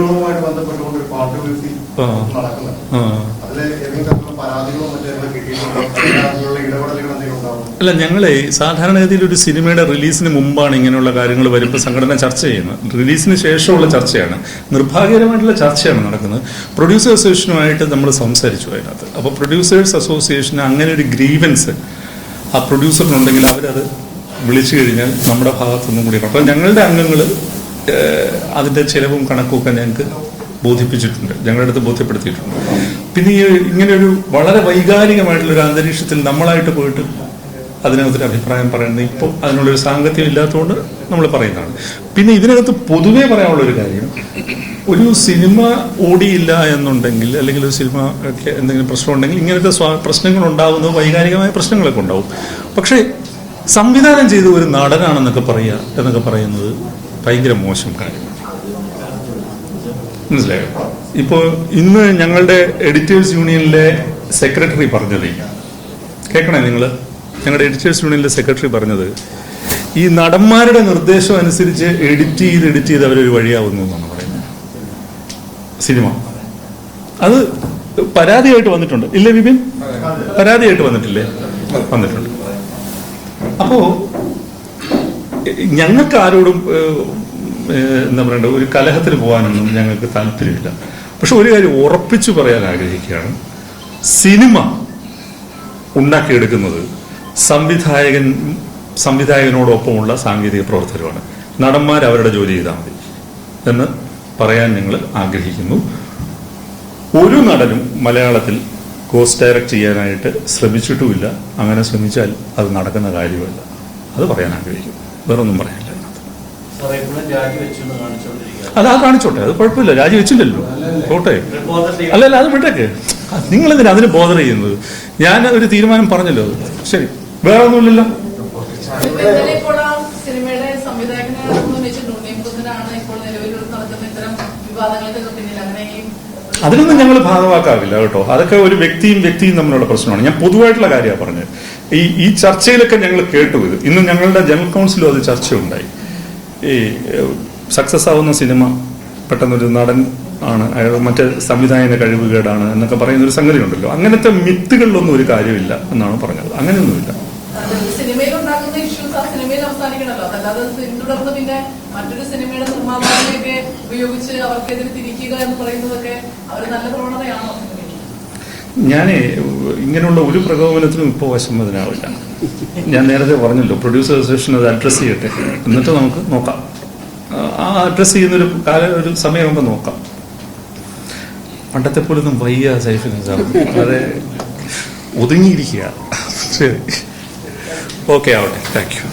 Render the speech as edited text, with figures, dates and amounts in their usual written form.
ഷെഡ്യൂളുമായിട്ട് ബന്ധപ്പെട്ടുകൊണ്ട് ഒരു കോൺട്രവേഴ്സി നടക്കുന്നുണ്ട്. അതിലെ ഏതെങ്കിലും തരത്തിലുള്ള പരാതികളോ മറ്റേതെങ്കിലും കിട്ടിയിട്ടുണ്ടോ? ഇടപെടലുകൾ എന്തെങ്കിലും ഉണ്ടാവും? അല്ല, ഞങ്ങളെ സാധാരണഗതിയിൽ ഒരു സിനിമയുടെ റിലീസിന് മുമ്പാണ് ഇങ്ങനെയുള്ള കാര്യങ്ങൾ വരുമ്പോൾ സംഘടന ചർച്ച ചെയ്യുന്നത്. റിലീസിന് ശേഷമുള്ള ചർച്ചയാണ്, നിർഭാഗ്യകരമായിട്ടുള്ള ചർച്ചയാണ് നടക്കുന്നത്. പ്രൊഡ്യൂസേഴ്സ് അസോസിയേഷനുമായിട്ട് നമ്മൾ സംസാരിച്ചു അതിനകത്ത്. അപ്പോൾ പ്രൊഡ്യൂസേഴ്സ് അസോസിയേഷന് അങ്ങനെ ഒരു ഗ്രീവൻസ് ആ പ്രൊഡ്യൂസറിനുണ്ടെങ്കിൽ അവരത് വിളിച്ചു കഴിഞ്ഞാൽ നമ്മുടെ ഭാഗത്തുനിന്നും കൂടി. അപ്പോൾ ഞങ്ങളുടെ അംഗങ്ങൾ അതിൻ്റെ ചിലവും കണക്കുമൊക്കെ ഞങ്ങൾക്ക് ബോധിപ്പിച്ചിട്ടുണ്ട്, ഞങ്ങളുടെ അടുത്ത് ബോധ്യപ്പെടുത്തിയിട്ടുണ്ട്. പിന്നെ ഈ ഇങ്ങനെയൊരു വളരെ വൈകാരികമായിട്ടുള്ളൊരു അന്തരീക്ഷത്തിൽ നമ്മളായിട്ട് പോയിട്ട് അതിനകത്തൊരു അഭിപ്രായം പറയുന്നത് ഇപ്പോൾ അതിനുള്ളൊരു സാങ്കത്യം ഇല്ലാത്തതുകൊണ്ട് നമ്മൾ പറയുന്നതാണ്. പിന്നെ ഇതിനകത്ത് പൊതുവേ പറയാനുള്ളൊരു കാര്യം, ഒരു സിനിമ ഓടിയില്ല എന്നുണ്ടെങ്കിൽ അല്ലെങ്കിൽ ഒരു സിനിമ ഒക്കെ എന്തെങ്കിലും പ്രശ്നമുണ്ടെങ്കിൽ ഇങ്ങനത്തെ പ്രശ്നങ്ങൾ ഉണ്ടാകുന്നത് വൈകാരികമായ പ്രശ്നങ്ങളൊക്കെ ഉണ്ടാവും. പക്ഷേ സംവിധാനം ചെയ്ത ഒരു നടനാണെന്നൊക്കെ പറയുന്നത് ഭയങ്കര മോശം കാര്യമാണ്. മനസ്സിലായോ? ഇപ്പോൾ ഇന്ന് ഞങ്ങളുടെ എഡിറ്റേഴ്സ് യൂണിയനിലെ സെക്രട്ടറി പറഞ്ഞത്, കേൾക്കണേ നിങ്ങൾ, ഞങ്ങളുടെ എഡിറ്റേഴ്സ് യൂണിയനിലെ സെക്രട്ടറി പറഞ്ഞത്, ഈ നടന്മാരുടെ നിർദ്ദേശം അനുസരിച്ച് എഡിറ്റ് ചെയ്ത് അവരൊരു വഴിയാവുന്നു എന്നാണ് പറയുന്നത്. സിനിമ അത് പരാതിയായിട്ട് വന്നിട്ടുണ്ട്, ഇല്ലേ വിപിൻ? പരാതിയായിട്ട് വന്നിട്ടില്ലേ? വന്നിട്ടുണ്ട്. അപ്പോ ഞങ്ങൾക്ക് ആരോടും എന്താ പറയണ്ട, ഒരു കലഹത്തിന് പോകാനൊന്നും ഞങ്ങൾക്ക് താല്പര്യമില്ല. പക്ഷെ ഒരു കാര്യം ഉറപ്പിച്ചു പറയാൻ ആഗ്രഹിക്കുകയാണ്, സിനിമ ഉണ്ടാക്കിയെടുക്കുന്നത് സംവിധായകനോടൊപ്പമുള്ള സാങ്കേതിക പ്രവർത്തനമാണ്. നടന്മാർ അവരുടെ ജോലി ചെയ്താൽ മതി എന്ന് പറയാൻ ഞങ്ങൾ ആഗ്രഹിക്കുന്നു. ഒരു നടനും മലയാളത്തിൽ ഗോസ്റ്റ് ഡയറക്റ്റ് ചെയ്യാനായിട്ട് ശ്രമിച്ചിട്ടുമില്ല. അങ്ങനെ ശ്രമിച്ചാൽ അത് നടക്കുന്ന കാര്യമല്ല. അത് പറയാൻ ആഗ്രഹിക്കുന്നു, വേറൊന്നും പറയാനില്ല. അത് കാണിച്ചോട്ടെ, അത് കുഴപ്പമില്ല. രാജിവെച്ചില്ലല്ലോ, പോട്ടെ. അല്ലല്ല, അത് വിട്ടേക്ക്. നിങ്ങളെന്തിനാ അതിന് ബോധർ ചെയ്യുന്നത്? ഞാൻ ഒരു തീരുമാനം പറഞ്ഞല്ലോ, ശരി, വേറെ ഒന്നുമില്ലല്ലോ. അതിനൊന്നും ഞങ്ങൾ ഭാഗമാക്കാറില്ല കേട്ടോ. അതൊക്കെ ഒരു വ്യക്തിയും തമ്മിലുള്ള പ്രശ്നമാണ്. ഞാൻ പൊതുവായിട്ടുള്ള കാര്യമാണ് പറഞ്ഞത്. ഈ ചർച്ചയിലൊക്കെ ഞങ്ങൾ കേട്ടു. ഇന്ന് ഞങ്ങളുടെ ജനറൽ കൗൺസിലും അത് ചർച്ചയുണ്ടായി. ഈ സക്സസ് ആവുന്ന സിനിമ പെട്ടെന്നൊരു നടൻ ആണ്, മറ്റേ സംവിധായകന്റെ കഴിവുകേടാണ് എന്നൊക്കെ പറയുന്ന ഒരു സംഗതി ഉണ്ടല്ലോ. അങ്ങനത്തെ മിത്തുകളിലൊന്നും ഒരു കാര്യമില്ല എന്നാണ് പറഞ്ഞത്. അങ്ങനെയൊന്നുമില്ല. ഞാനേ ഇങ്ങനെയുള്ള ഒരു പ്രകോപനത്തിനും ഇപ്പോൾ വശംവദനാവില്ല. ഞാൻ നേരത്തെ പറഞ്ഞല്ലോ, പ്രൊഡ്യൂസേഴ്സ് അസോസിയേഷൻ അത് അഡ്രസ് ചെയ്യട്ടെ, എന്നിട്ട് നമുക്ക് നോക്കാം. ആ അഡ്രസ് ചെയ്യുന്നൊരു ഒരു സമയമാകുമ്പോൾ നോക്കാം. പണ്ടത്തെ പോലൊന്നും വയ്യ സൈഫിൻ നിസാം, വളരെ ഒതുങ്ങിയിരിക്കുക. ശരി, ഓക്കെ ആവട്ടെ. Thank you.